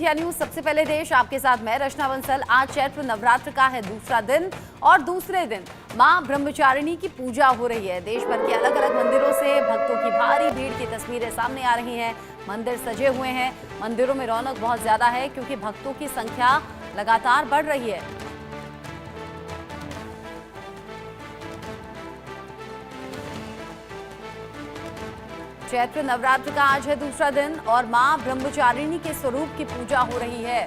India news सबसे पहले देश आपके साथ मैं रचना बंसल। आज चैत्र नवरात्र का है दूसरा दिन और दूसरे दिन मां ब्रह्मचारिणी की पूजा हो रही है। देश भर के अलग अलग मंदिरों से भक्तों की भारी भीड़ की तस्वीरें सामने आ रही हैं। मंदिर सजे हुए हैं, मंदिरों में रौनक बहुत ज्यादा है क्योंकि भक्तों की संख्या लगातार बढ़ रही है। चैत्र नवरात्र का आज है दूसरा दिन और मां ब्रह्मचारिणी के स्वरूप की पूजा हो रही है।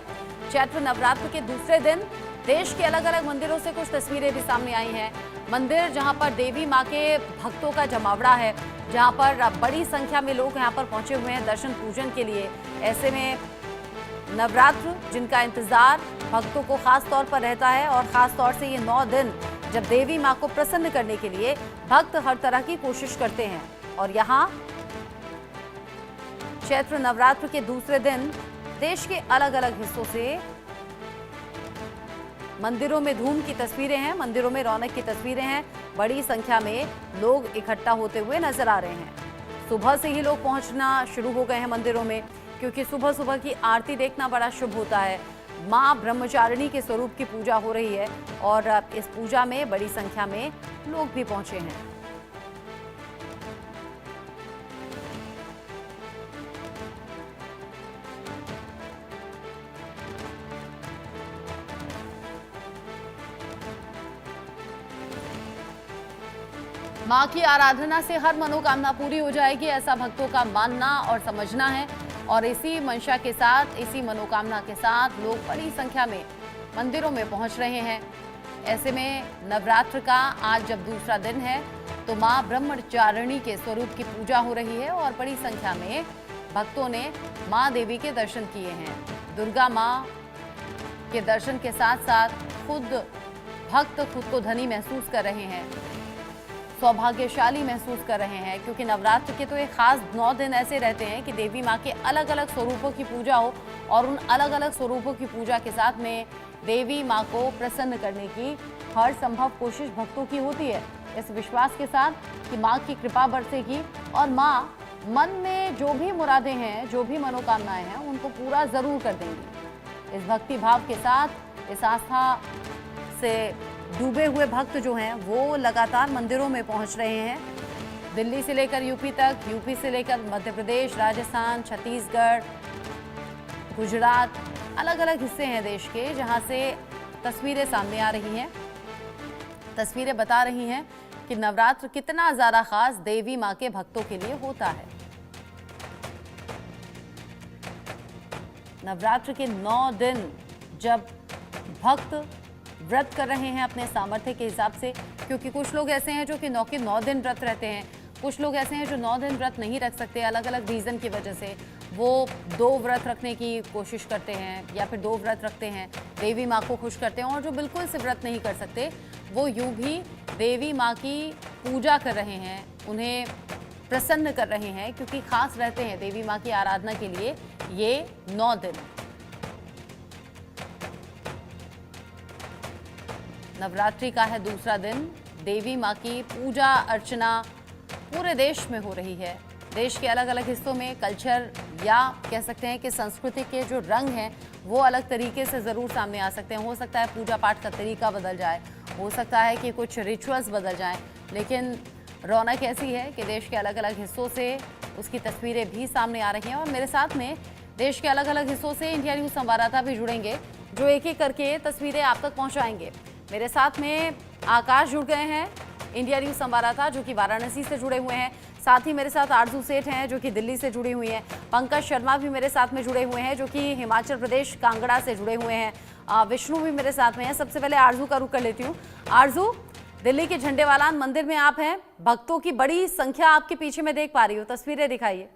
चैत्र नवरात्र के दूसरे दिन देश के अलग अलग मंदिरों से कुछ तस्वीरें भी सामने आई हैं। मंदिर जहां पर देवी मां के भक्तों का जमावड़ा है, जहां पर बड़ी संख्या में लोग यहां पर पहुंचे हुए हैं दर्शन पूजन के लिए। ऐसे में नवरात्र जिनका इंतजार भक्तों को खास तौर पर रहता है और खास तौर से ये 9 दिन जब देवी मां को प्रसन्न करने के लिए भक्त हर तरह की कोशिश करते हैं। और यहाँ चैत्र नवरात्र के दूसरे दिन देश के अलग अलग हिस्सों से मंदिरों में धूम की तस्वीरें हैं, मंदिरों में रौनक की तस्वीरें हैं। बड़ी संख्या में लोग इकट्ठा होते हुए नजर आ रहे हैं। सुबह से ही लोग पहुंचना शुरू हो गए हैं मंदिरों में क्योंकि सुबह सुबह की आरती देखना बड़ा शुभ होता है। मां ब्रह्मचारिणी के स्वरूप की पूजा हो रही है और इस पूजा में बड़ी संख्या में लोग भी पहुंचे हैं। मां की आराधना से हर मनोकामना पूरी हो जाएगी, ऐसा भक्तों का मानना और समझना है। और इसी मंशा के साथ, इसी मनोकामना के साथ लोग बड़ी संख्या में मंदिरों में पहुंच रहे हैं। ऐसे में नवरात्र का आज जब दूसरा दिन है तो मां ब्रह्मचारिणी के स्वरूप की पूजा हो रही है और बड़ी संख्या में भक्तों ने मां देवी के दर्शन किए हैं। दुर्गा मां के दर्शन के साथ साथ भक्त खुद को धनी महसूस कर रहे हैं, सौभाग्यशाली महसूस कर रहे हैं क्योंकि नवरात्र के तो एक खास 9 दिन ऐसे रहते हैं कि देवी मां के अलग अलग स्वरूपों की पूजा हो और उन अलग अलग स्वरूपों की पूजा के साथ में देवी मां को प्रसन्न करने की हर संभव कोशिश भक्तों की होती है, इस विश्वास के साथ कि मां की कृपा बरसेगी और मां मन में जो भी मुरादें हैं, जो भी मनोकामनाएं हैं, उनको पूरा जरूर कर देंगी। इस भक्ति भाव के साथ, इस आस्था से डूबे हुए भक्त जो हैं वो लगातार मंदिरों में पहुंच रहे हैं। दिल्ली से लेकर यूपी तक, यूपी से लेकर मध्य प्रदेश, राजस्थान, छत्तीसगढ़, गुजरात, अलग अलग हिस्से हैं देश के जहां से तस्वीरें सामने आ रही हैं। तस्वीरें बता रही हैं कि नवरात्र कितना ज़्यादा खास देवी मां के भक्तों के लिए होता है। नवरात्र के 9 दिन जब भक्त व्रत कर रहे हैं अपने सामर्थ्य के हिसाब से, क्योंकि कुछ लोग ऐसे हैं जो कि 9 दिन व्रत रहते हैं, कुछ लोग ऐसे हैं जो 9 दिन व्रत नहीं रख सकते, अलग अलग रीज़न की वजह से वो 2 व्रत रखने की कोशिश करते हैं या फिर 2 व्रत रखते हैं, देवी माँ को खुश करते हैं। और जो बिल्कुल से व्रत नहीं कर सकते वो यूं भी देवी माँ की पूजा कर रहे हैं, उन्हें प्रसन्न कर रहे हैं क्योंकि खास रहते हैं देवी माँ की आराधना के लिए ये 9 दिन। नवरात्रि का है दूसरा दिन, देवी माँ की पूजा अर्चना पूरे देश में हो रही है। देश के अलग अलग हिस्सों में कल्चर या कह सकते हैं कि संस्कृति के जो रंग हैं वो अलग तरीके से ज़रूर सामने आ सकते हैं। हो सकता है पूजा पाठ का तरीका बदल जाए, हो सकता है कि कुछ रिचुअल्स बदल जाएं, लेकिन रौनक ऐसी है कि देश के अलग अलग हिस्सों से उसकी तस्वीरें भी सामने आ रही हैं। और मेरे साथ में देश के अलग अलग हिस्सों से इंडिया न्यूज़ संवाददाता भी जुड़ेंगे जो एक एक करके तस्वीरें आप तक पहुँचाएंगे। मेरे साथ में आकाश जुड़ गए हैं, इंडिया न्यूज़ संवाददाता जो कि वाराणसी से जुड़े हुए हैं। साथ ही मेरे साथ आरजू सेठ हैं जो कि दिल्ली से जुड़ी हुई हैं। पंकज शर्मा भी मेरे साथ में जुड़े हुए हैं जो कि हिमाचल प्रदेश कांगड़ा से जुड़े हुए हैं। विष्णु भी मेरे साथ में हैं। सबसे पहले आरजू का रुख कर लेती हूँ। आरजू, दिल्ली के झंडेवालान मंदिर में आप हैं, भक्तों की बड़ी संख्या आपके पीछे मैं देख पा रही हूँ, तस्वीरें दिखाइए।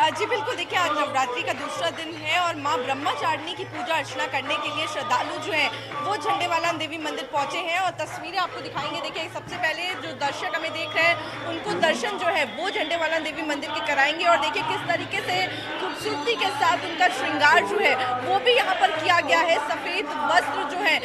जी बिल्कुल, देखिए आज नवरात्रि का दूसरा दिन है और मां ब्रह्मचारिणी की पूजा अर्चना करने के लिए श्रद्धालु जो हैं वो झंडेवालान देवी मंदिर पहुंचे हैं और तस्वीरें आपको दिखाएंगे। देखिए सबसे पहले जो दर्शक हमें देख रहे हैं उनको दर्शन जो है वो झंडेवालान देवी मंदिर के कराएंगे और देखिए किस तरीके से खूबसूरती के साथ उनका श्रृंगार जो है वो भी यहाँ पर किया गया है। सफेद वस्त्र जो है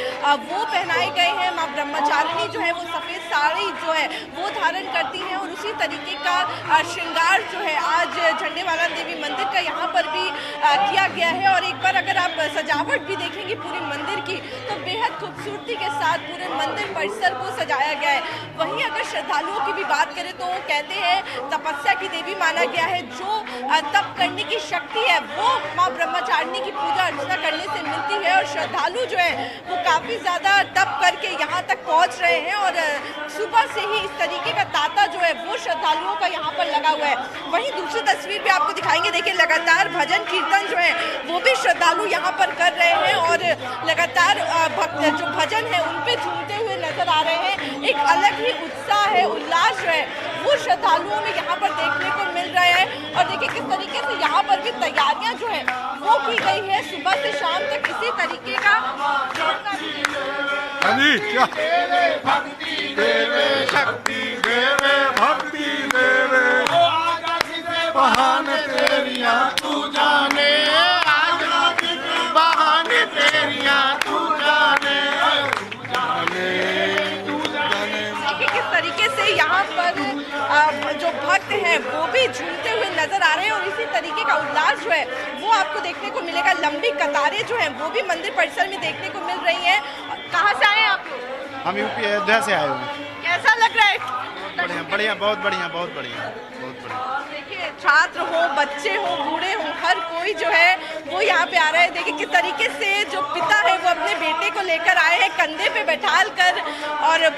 वो पहनाए गए हैं। माँ ब्रह्मचारिणी जो है वो सफेद साड़ी जो है वो धारण करती हैं और उसी तरीके का श्रृंगार जो है आज झंडेवाला देवी मंदिर का यहाँ पर भी किया गया है। और एक बार अगर आप सजावट भी देखेंगे पूरे मंदिर की तो बेहद खूबसूरती के साथ पूरे मंदिर परिसर को सजाया गया है। वहीं अगर श्रद्धालुओं की भी बात करें तो कहते हैं तपस्या की देवी माना गया है। जो तप करने की शक्ति है वो माँ ब्रह्मचारिणी की पूजा अर्चना करने से मिलती है और श्रद्धालु जो है वो काफी ज्यादा तप करके यहाँ तक पहुँच रहे हैं और सुबह से ही इस तरीके का तांता जो है वो श्रद्धालुओं का यहाँ पर लगा हुआ है। वहीं दूसरी तस्वीर भी आपको दिखाएंगे। देखिए लगातार भजन कीर्तन जो है वो भी श्रद्धालु यहाँ पर कर रहे हैं और लगातार जो भजन है उन पे झूमते हुए नजर आ रहे हैं। एक अलग ही उत्साह है, उल्लास जो है वो श्रद्धालुओं में यहाँ पर देखने को मिल रहा है। और देखिए किस तरीके से यहाँ पर भी तैयारियां जो है वो की गई है। सुबह से शाम तक इसी तरीके का भक्ति देवे शक्ति देवे भक्ति देवे बहान तेरिया तू जाने बहान तेरिया तू जाने किस तरीके से यहाँ पर जो भक्त हैं वो भी झूमते हुए नजर आ रहे हैं और इसी तरीके का उल्लास जो है वो आपको देखने को मिलेगा। लंबी कतारें जो हैं वो भी मंदिर परिसर में देखने को मिल रही हैं। कहाँ से आए हैं आप लोग? हम यूपी अयोध्या से आए हुए। कैसा लग रहा है? बढ़िया बढ़िया, बहुत बढ़िया, बहुत बढ़िया, बहुत बढ़िया। देखिए छात्र हो, बच्चे हो, बूढ़े हो, हर कोई जो है वो यहाँ पे आ रहा है। देखिए किस तरीके से जो पिता है वो अपने बेटे को लेकर आए हैं कंधे पे बैठाल कर। और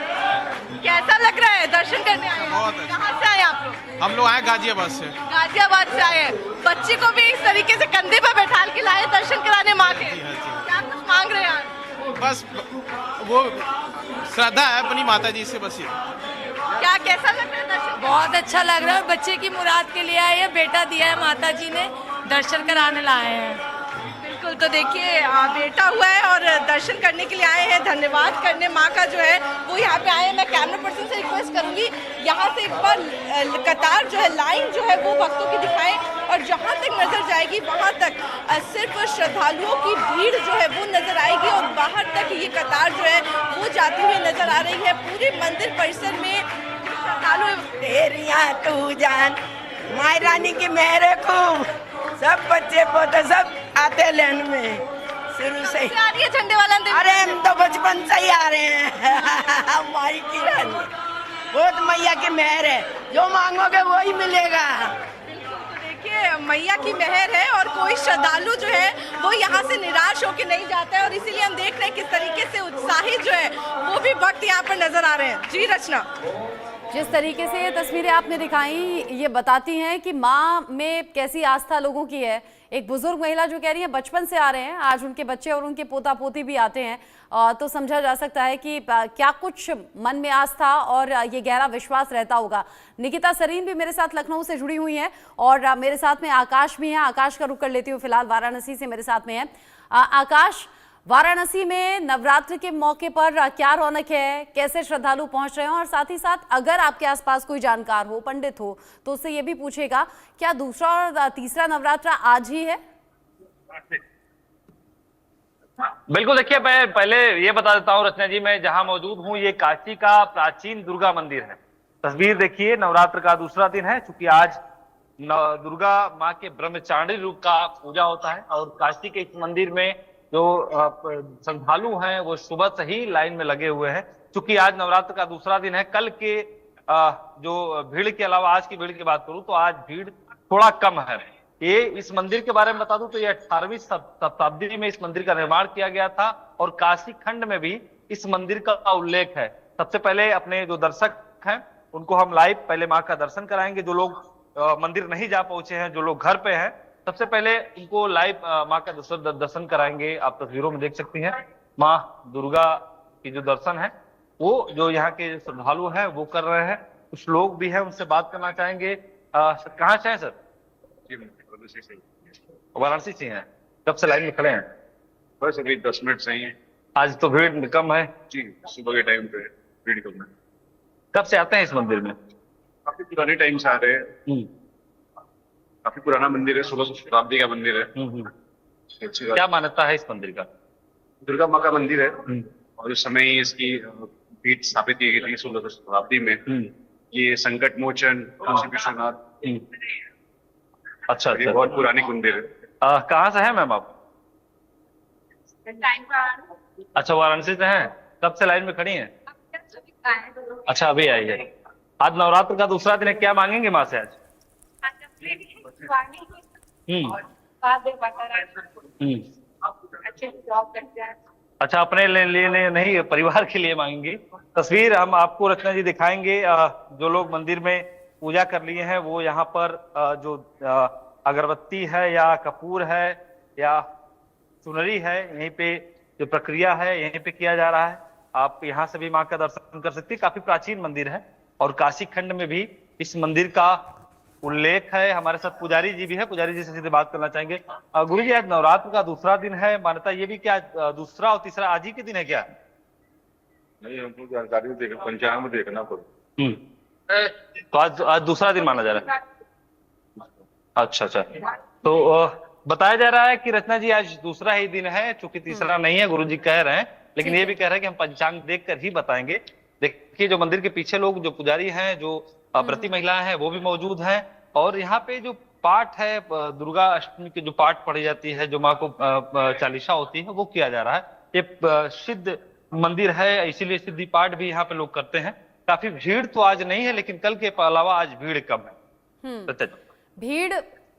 कैसा लग रहा है? दर्शन करने आए हैं? बहुत अच्छा। कहाँ से आए आप लोग? हम लोग आए गाजियाबाद से। गाजियाबाद से आए हैं। बच्चे को भी इस तरीके से कंधे पे बैठाल के लाए दर्शन कराने माँ के। क्या कुछ मांग रहे हैं आज? बस वो श्रद्धा है अपनी माता जी से, बस ये। क्या कैसा लग रहा है दर्शन? बहुत अच्छा लग रहा है। बच्चे की मुराद के लिए आए हैं, बेटा दिया है माता जी ने, दर्शन कराने लाए हैं। बिल्कुल, तो देखिए बेटा हुआ है और दर्शन करने के लिए आए हैं, धन्यवाद करने माँ का जो है वो यहाँ पे आए हैं। मैं कैमरा पर्सन से रिक्वेस्ट करूंगी यहाँ से एक बार कतार जो है, लाइन जो है वो भक्तों की दिखाएं और जहाँ तक नजर जाएगी वहाँ तक सिर्फ श्रद्धालुओं की भीड़ जो है वो नजर आएगी और बाहर तक ये कतार जो है वो जाती हुई नजर आ रही है। पूरे मंदिर परिसर में श्रद्धालु तेरिया तू जान माई रानी की मेहर खूब सब बच्चे पोते सब आते लेन में शुरू से आ रही है झंडेवाला देवी। अरे हम तो बचपन से ही आ रहे हैं। माई की रानी बहुत मैया की मेहर है, जो मांगोगे वही मिलेगा। तो देखिए मैया की मेहर है और कोई श्रद्धालु जो है वो यहाँ से निराश होकर नहीं जाता है और इसीलिए हम देख रहे हैं किस तरीके से उत्साहित जो है वो भी भक्त यहाँ पर नजर आ रहे हैं। जी रचना, जिस तरीके से ये तस्वीरें आपने दिखाई ये बताती हैं कि माँ में कैसी आस्था लोगों की है। एक बुजुर्ग महिला जो कह रही है बचपन से आ रहे हैं, आज उनके बच्चे और उनके पोता पोती भी आते हैं, तो समझा जा सकता है कि क्या कुछ मन में आस्था और ये गहरा विश्वास रहता होगा। निकिता सरीन भी मेरे साथ लखनऊ से जुड़ी हुई हैं और मेरे साथ में आकाश भी हैं। आकाश का रुख कर लेती हूँ, फिलहाल वाराणसी से मेरे साथ में है आकाश। वाराणसी में नवरात्र के मौके पर क्या रौनक है, कैसे श्रद्धालु पहुंच रहे हैं और साथ ही साथ अगर आपके आसपास कोई जानकार हो, पंडित हो, तो उससे ये भी पूछेगा क्या दूसरा और तीसरा नवरात्र आज ही है? बिल्कुल, देखिए मैं पहले ये बता देता हूँ रचना जी, मैं जहां मौजूद हूँ ये काशी का प्राचीन दुर्गा मंदिर है। तस्वीर देखिए, नवरात्र का दूसरा दिन है। चूंकि आज दुर्गा माँ के ब्रह्मचारिणी रूप का पूजा होता है और काशी के इस मंदिर में जो श्रद्धालु हैं वो सुबह से ही लाइन में लगे हुए हैं। चूंकि आज नवरात्र का दूसरा दिन है, कल के जो भीड़ के अलावा आज की भीड़ की बात करूं तो आज भीड़ थोड़ा कम है। ये इस मंदिर के बारे में बता दूं तो ये 18वीं शताब्दी में इस मंदिर का निर्माण किया गया था और काशी खंड में भी इस मंदिर का उल्लेख है। सबसे पहले अपने जो दर्शक हैं उनको हम लाइव पहले माँ का दर्शन कराएंगे। जो लोग मंदिर नहीं जा पहुंचे हैं, जो लोग घर पे हैं, सबसे पहले उनको लाइव माँ का दर्शन कराएंगे। आप तस्वीरों में देख सकती हैं माँ दुर्गा की जो दर्शन है वो जो यहाँ के श्रद्धालु हैं वो कर रहे हैं। कुछ लोग भी हैं, उनसे बात करना चाहेंगे। कहाँ से हैं सर? वाराणसी से हैं। कब से लाइन में खड़े हैं? बस अभी 10 मिनट से ही। आज तो भीड़ कम है जी, सुबह के टाइम पे भीड़ कम है। कब से आते हैं इस मंदिर में? काफी पुराने टाइम से आ रहे हैं। काफी पुराना मंदिर है, 16वीं शताब्दी का मंदिर है। अच्छी बात। क्या मान्यता है इस मंदिर का? दुर्गा माँ का मंदिर है और उस समय ही इसकी पीठ स्थापित की गई थी 16वीं शताब्दी में। ये संकट मोचन काशी विश्वनाथ, अच्छा ये अच्छा। बहुत पुरानी मंदिर है। कहाँ से है मैम आप? अच्छा, वाराणसी से हैं। कब से लाइन में खड़ी हैं? अच्छा, अभी आई है। आज नवरात्र का दूसरा दिन है, क्या मांगेंगे माँ से आज? अच्छा, अपने लिए नहीं, परिवार के लिए मांगेंगे। तस्वीर हम आपको रचना जी दिखाएंगे। जो लोग मंदिर में पूजा कर लिए हैं वो यहाँ पर जो अगरबत्ती है या कपूर है या चुनरी है, यहीं पे जो प्रक्रिया है यहीं पे किया जा रहा है। आप यहाँ से भी माँ का दर्शन कर सकते हैं। काफी प्राचीन मंदिर है और काशी खंड में भी इस मंदिर का उल्लेख है। हमारे साथ पुजारी जी भी है, पुजारी जी से सीधे बात करना चाहेंगे। गुरु जी, आज नवरात्र का दूसरा दिन है, मान्यता ये भी क्या दूसरा और तीसरा आज ही के दिन है क्या? नहीं, हमको जानकारी देखना, पंचांग में देखना पड़ेगा। तो आज दूसरा दिन माना जा रहा है। अच्छा अच्छा। तो बताया जा रहा है कि रचना जी आज दूसरा ही दिन है, चूंकि तीसरा नहीं है गुरु जी कह रहे हैं, लेकिन ये भी कह रहे हैं कि हम पंचांग देखकर ही बताएंगे। देखिए, जो मंदिर के पीछे लोग, जो पुजारी हैं, जो व्रती महिलाएं हैं, वो भी मौजूद हैं। और यहाँ पे जो पाठ है, दुर्गा अष्टमी की जो पाठ पढ़ी जाती है, जो माँ को चालीसा होती है, वो किया जा रहा है। ये सिद्ध मंदिर है, इसीलिए सिद्धि पाठ भी यहाँ पे लोग करते हैं। काफी भीड़ तो आज नहीं है, लेकिन कल के अलावा आज भीड़ कम है। भीड़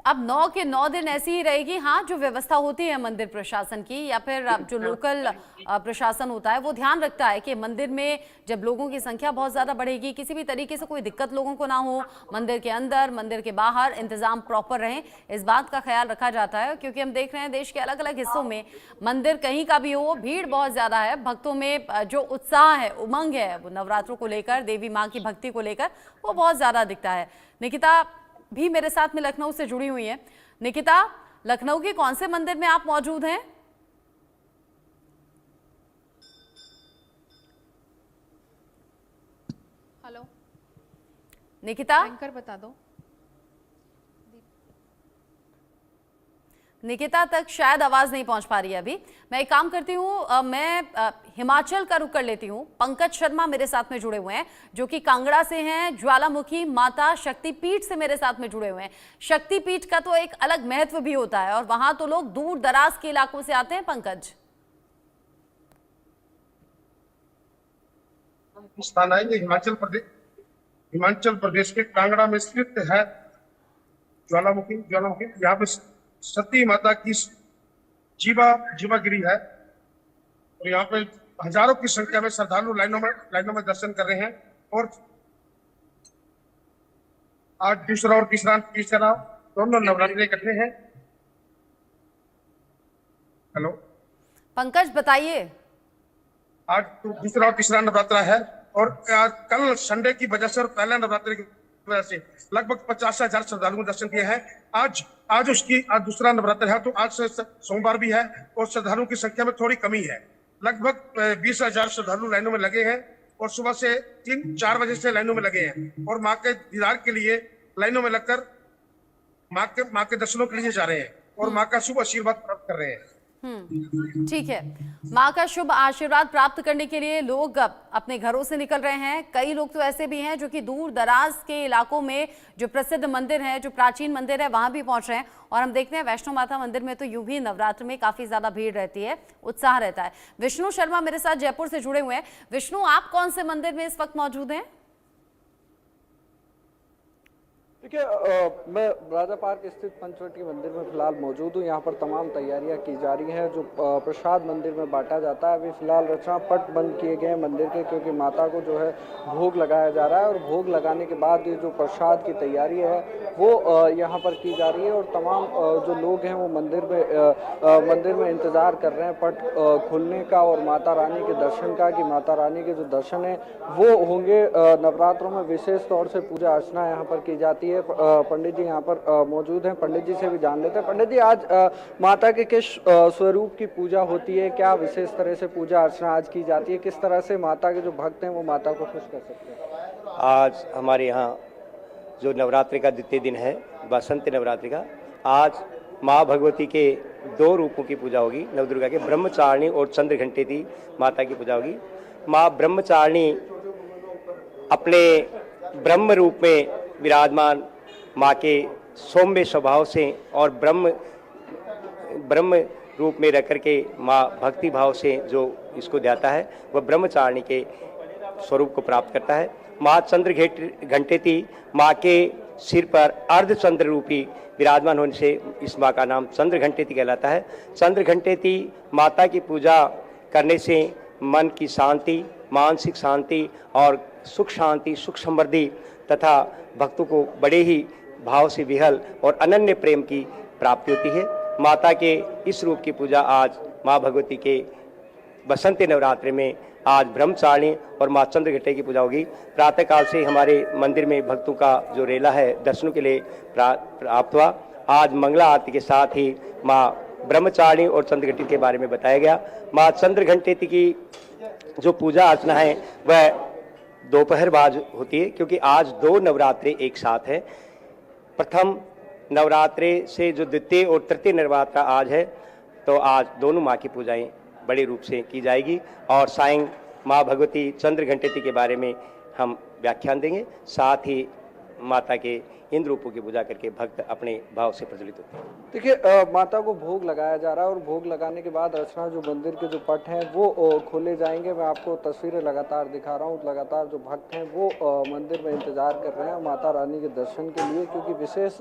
अब 9 के 9 दिन ऐसी ही रहेगी। हाँ, जो व्यवस्था होती है मंदिर प्रशासन की या फिर अब जो लोकल प्रशासन होता है वो ध्यान रखता है कि मंदिर में जब लोगों की संख्या बहुत ज़्यादा बढ़ेगी, किसी भी तरीके से कोई दिक्कत लोगों को ना हो, मंदिर के अंदर मंदिर के बाहर इंतजाम प्रॉपर रहें, इस बात का ख्याल रखा जाता है। क्योंकि हम देख रहे हैं देश के अलग अलग हिस्सों में मंदिर कहीं का भी हो, भीड़ बहुत ज़्यादा है। भक्तों में जो उत्साह है, उमंग है, वो नवरात्रों को लेकर, देवी माँ की भक्ति को लेकर, वो बहुत ज़्यादा दिखता है। निकिता भी मेरे साथ में लखनऊ से जुड़ी हुई है। निकिता, लखनऊ के कौन से मंदिर में आप मौजूद हैं? हेलो निकिता, एंकर बता दो। निकिता तक शायद आवाज नहीं पहुंच पा रही है अभी। मैं एक काम करती हूँ, मैं हिमाचल का रुख कर लेती हूँ। पंकज शर्मा मेरे साथ में जुड़े हुए हैं, जो कि कांगड़ा से हैं, ज्वालामुखी माता शक्तिपीठ से मेरे साथ में जुड़े हुए हैं। शक्तिपीठ का तो एक अलग महत्व भी होता है और वहां तो लोग दूर दराज के इलाकों से आते हैं। पंकज, स्थान है ये हिमाचल प्रदेश के कांगड़ा में स्थित है ज्वालामुखी। यहाँ पे सती माता की जीवागिरी है और यहाँ पे हजारों की संख्या में श्रद्धालु लाइनों में दर्शन कर रहे हैं। और आज दूसरा और तीसरा दोनों नवरात्रि इकट्ठे हैं। हेलो पंकज बताइए। आज तो दूसरा और तीसरा नवरात्रा है और कल संडे की वजह से और पहले नवरात्रि की वजह से लगभग 50,000 श्रद्धालुओं ने दर्शन किए हैं। आज दूसरा नवरात्र है, तो आज से सोमवार भी है और श्रद्धालुओं की संख्या में थोड़ी कमी है। लगभग 20,000 श्रद्धालु लाइनों में लगे हैं और सुबह से 3-4 बजे से लाइनों में लगे हैं और माँ के दीदार के लिए लाइनों में लगकर माँ के दर्शनों के लिए जा रहे हैं और माँ का शुभ आशीर्वाद प्राप्त कर रहे हैं। ठीक है, माँ का शुभ आशीर्वाद प्राप्त करने के लिए लोग अपने घरों से निकल रहे हैं। कई लोग तो ऐसे भी हैं जो कि दूर दराज के इलाकों में जो प्रसिद्ध मंदिर है, जो प्राचीन मंदिर है, वहां भी पहुंच रहे हैं। और हम देखते हैं वैष्णो माता मंदिर में तो यूं भी नवरात्र में काफी ज्यादा भीड़ रहती है, उत्साह रहता है। विष्णु शर्मा मेरे साथ जयपुर से जुड़े हुए हैं। विष्णु, आप कौन से मंदिर में इस वक्त मौजूद हैं? देखिए, मैं राजा पार्क स्थित पंचवटी मंदिर में फिलहाल मौजूद हूँ। यहाँ पर तमाम तैयारियां की जा रही हैं। जो प्रसाद मंदिर में बांटा जाता है, अभी फिलहाल रचना पट बंद किए गए हैं मंदिर के, क्योंकि माता को जो है भोग लगाया जा रहा है और भोग लगाने के बाद ये जो प्रसाद की तैयारी है वो यहाँ पर की जा रही है। और तमाम जो लोग हैं वो मंदिर में इंतज़ार कर रहे हैं पट खुलने का और माता रानी के दर्शन का, कि माता रानी के जो दर्शन है वो होंगे। नवरात्रों में विशेष तौर से पूजा अर्चना यहाँ पर की जाती है। पंडित जी यहाँ पर मौजूद हैं, पंडित जी से भी जान लेते हैं। पंडित जी, आज माता के किस स्वरूप की पूजा होती है, क्या विशेष तरह से पूजा अर्चना आज की जाती है, किस तरह से माता के जो भक्त हैं वो माता को खुश कर सकते हैं? आज हमारे यहाँ जो नवरात्रि का द्वितीय दिन है बसंत नवरात्रि का आज माँ भगवती के 2 रूपों की पूजा होगी। नवदुर्गा के ब्रह्मचारिणी और चंद्रघंटेती माता की पूजा होगी। माँ ब्रह्मचारिणी अपने ब्रह्म रूप में विराजमान माँ के सौम्य स्वभाव से और ब्रह्म रूप में रह करके माँ भक्ति भाव से जो इसको ध्याता है वह ब्रह्मचारिणी के स्वरूप को प्राप्त करता है। माँ चंद्रघंटेती माँ के सिर पर अर्धचंद्र रूपी विराजमान होने से इस माँ का नाम चंद्रघंटेती कहलाता है। चंद्रघंटेती माता की पूजा करने से मन की शांति, मानसिक शांति और सुख शांति, सुख समृद्धि तथा भक्तों को बड़े ही भाव से विहल और अनन्य प्रेम की प्राप्ति होती है। माता के इस रूप की पूजा आज माँ भगवती के बसंत नवरात्रि में आज ब्रह्मचारिणी और माँ चंद्रघंटे की पूजा होगी। प्रातःकाल से हमारे मंदिर में भक्तों का जो रेला है दर्शनों के लिए प्राप्त हुआ। आज मंगला आरती के साथ ही माँ ब्रह्मचारिणी और चंद्रघंटे के बारे में बताया गया। माँ चंद्रघंटे की जो पूजा अर्चना है वह दोपहर बाद होती है, क्योंकि आज 2 नवरात्रे एक साथ है। प्रथम नवरात्रे से जो द्वितीय और तृतीय नवरात्रा आज है, तो आज दोनों माँ की पूजाएं बड़े रूप से की जाएगी और सायं माँ भगवती चंद्रघंटेती के बारे में हम व्याख्यान देंगे। साथ ही माता के इन रूपों की पूजा करके भक्त अपने भाव से प्रज्वलित होते हैं। देखिए, माता को भोग लगाया जा रहा है और भोग लगाने के बाद रचना जो मंदिर के जो पट हैं वो खोले जाएंगे। मैं आपको तस्वीरें लगातार दिखा रहा हूँ। लगातार जो भक्त हैं वो मंदिर में इंतजार कर रहे हैं माता रानी के दर्शन के लिए, क्योंकि विशेष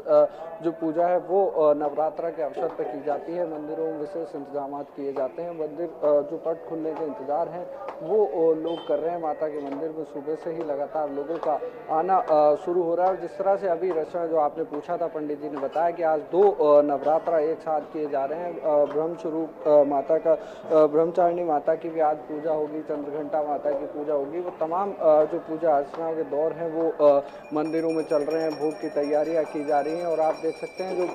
जो पूजा है वो नवरात्रा के अवसर पर की जाती है। मंदिरों में विशेष इंतजाम किए जाते हैं। मंदिर जो पट खुलने के इंतजार हैं वो लोग कर रहे हैं। माता के मंदिर में सुबह से ही लगातार लोगों का आना शुरू हो रहा है। जिस तरह से अभी रचना जो आपने पूछा था, पंडित जी ने बताया कि आज 2 नवरात्रा एक साथ किए जा रहे हैं। ब्रह्म स्वरूप माता का ब्रह्मचारिणी माता की भी आज पूजा होगी, चंद्रघंटा माता की पूजा होगी। वो तमाम जो पूजा अर्चना के दौर हैं वो मंदिरों में चल रहे हैं। भोग की तैयारियां की जा रही हैं और आप देख सकते हैं जो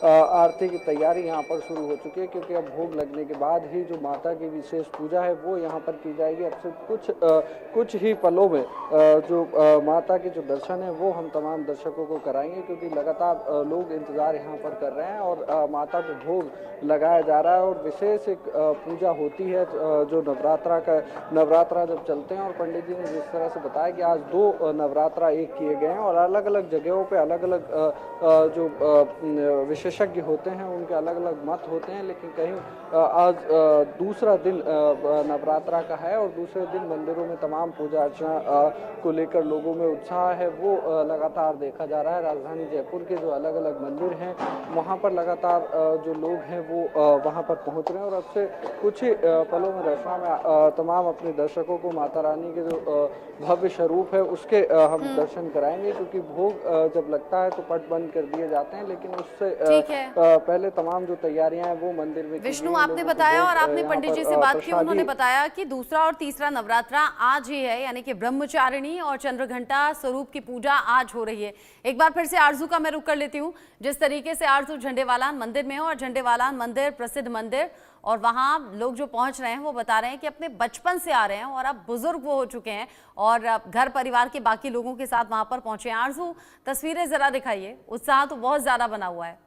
आरती की तैयारी यहाँ पर शुरू हो चुकी है, क्योंकि अब भोग लगने के बाद ही जो माता की विशेष पूजा है वो यहाँ पर की जाएगी। अब से कुछ ही पलों में जो माता के जो दर्शन है वो हम तमाम दर्शकों को कराएंगे, क्योंकि लगातार लोग इंतज़ार यहाँ पर कर रहे हैं और माता को भोग लगाया जा रहा है। और विशेष एक पूजा होती है जो नवरात्रा जब चलते हैं। और पंडित जी ने जिस तरह से बताया कि आज 2 नवरात्रा एक किए गए हैं और अलग अलग जगहों पे अलग अलग जो विशेषज्ञ होते हैं उनके अलग अलग मत होते हैं, लेकिन कहीं आज दूसरा दिन नवरात्रा का है और दूसरे दिन मंदिरों में तमाम पूजा अर्चना को लेकर लोगों में उत्साह है वो लगातार देखा जा रहा है। राजधानी जयपुर के जो अलग अलग मंदिर हैं वहाँ पर लगातार जो लोग हैं वो वहाँ पर पहुँच रहे हैं। और अब से कुछ ही पलों में रचना में तमाम अपने दर्शकों को माता रानी के जो भव्य स्वरूप है उसके हम दर्शन कराएंगे, क्योंकि भोग जब लगता है तो पट बंद कर दिए जाते हैं, लेकिन उससे पहले तमाम जो तैयारियां हैं वो मंदिर में। विष्णु, आपने बताया और आपने पंडित जी से बात की, उन्होंने बताया कि दूसरा और तीसरा नवरात्रा आज ही है, यानी कि ब्रह्मचारिणी और चंद्रघंटा स्वरूप की पूजा आज हो रही है। एक बार फिर से आरजू का मैं रुक कर लेती हूँ। जिस तरीके से आरजू झंडेवालान मंदिर में है और झंडेवालान मंदिर प्रसिद्ध मंदिर, और वहाँ लोग जो पहुँच रहे हैं वो बता रहे हैं कि अपने बचपन से आ रहे हैं और अब बुजुर्ग वो हो चुके हैं और घर परिवार के बाकी लोगों के साथ वहाँ पर पहुँचे हैं। आरजू, तस्वीरें जरा दिखाइए, उत्साह तो बहुत ज़्यादा बना हुआ है।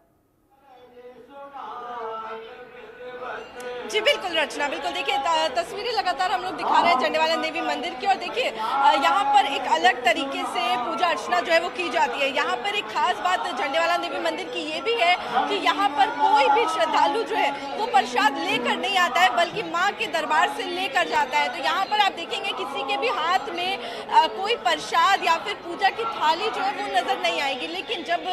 जी बिल्कुल रचना, बिल्कुल देखिए तस्वीरें लगातार हम लोग दिखा रहे हैं झंडेवालान देवी मंदिर की। और देखिए यहाँ पर एक अलग तरीके से पूजा अर्चना जो है वो की जाती है। यहाँ पर एक खास बात झंडेवालान देवी मंदिर की ये भी है कि यहाँ पर कोई भी श्रद्धालु जो है वो प्रसाद लेकर नहीं आता है, बल्कि माँ के दरबार से लेकर जाता है। तो यहाँ पर आप देखेंगे किसी के भी हाथ में कोई प्रसाद या फिर पूजा की थाली जो है वो नजर नहीं आएगी। लेकिन जब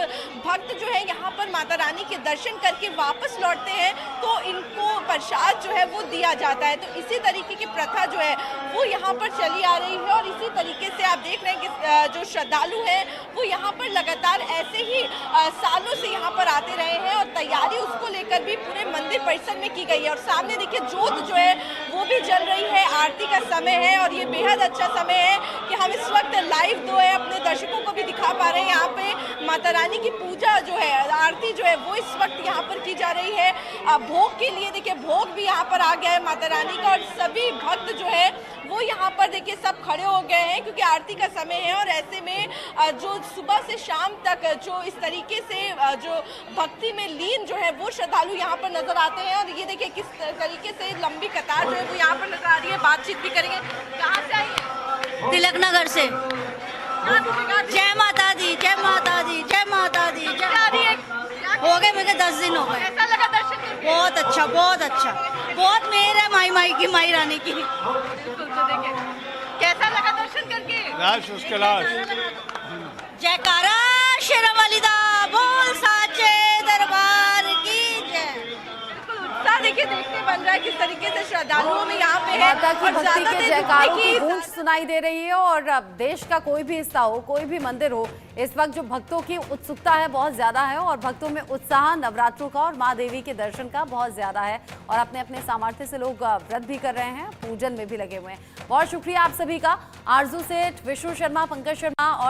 भक्त जो है यहाँ पर माता रानी के दर्शन करके वापस लौटते हैं तो इनको प्रसाद जो है वो दिया जाता है। तो इसी तरीके की प्रथा जो है वो यहाँ पर चली आ रही है। और इसी तरीके से आप देख रहे हैं कि जो श्रद्धालु हैं वो यहाँ पर लगातार ऐसे ही सालों से यहाँ पर आते रहे हैं और तैयारी उसको लेकर भी पूरे मंदिर परिसर में की गई है। और सामने देखिए जोत जो है वो वो भी जल रही है। आरती का समय है और ये बेहद अच्छा समय है कि हम इस वक्त लाइव जो है अपने दर्शकों को भी दिखा पा रहे हैं। यहाँ पे माता रानी की पूजा जो है, आरती जो है वो इस वक्त यहाँ पर की जा रही है। भोग के लिए देखिए, भोग भी यहाँ पर आ गया है माता रानी का, और सभी भक्त जो है वो यहाँ पर देखिए सब खड़े हो गए हैं क्योंकि आरती का समय है। और ऐसे में जो सुबह से शाम तक जो इस तरीके से जो भक्ति में लीन जो है वो श्रद्धालु यहाँ पर नजर आते हैं। और ये देखिए किस तरीके से लंबी कतार जो है वो यहाँ पर नजर आ रही है। बातचीत भी करेंगे। कहाँ से आई है? तिलक नगर से। जय माता दी, जय माता दी, जय माता दी। हो गए मुझे 10 दिन हो गए। कैसा लगा दर्शन करके? बहुत अच्छा, बहुत अच्छा, बहुत मेहर है माई माई की, माई रानी की। तो देखिए कैसा लगा दर्शन करके? जयकारा शेरा वालिदा बोल साचे दरबार की जय। उत्साह देखिए देखने बन रहा है किस तरीके से श्रद्धालुओं में यहाँ पे है। माता की और भक्ति ज्यादातर के जयकारों की देखिए गूंज सुनाई दे रही है। और अब देश का कोई भी हिस्सा हो, कोई भी मंदिर हो, इस वक्त जो भक्तों की उत्सुकता है बहुत ज्यादा है और भक्तों में उत्साह नवरात्रों का और माँ देवी के दर्शन का बहुत ज्यादा है। और अपने अपने सामर्थ्य से लोग व्रत भी कर रहे हैं, पूजन में भी लगे हुए हैं। बहुत शुक्रिया आप सभी का। आरजू सेठ, विष्णु शर्मा, पंकज शर्मा और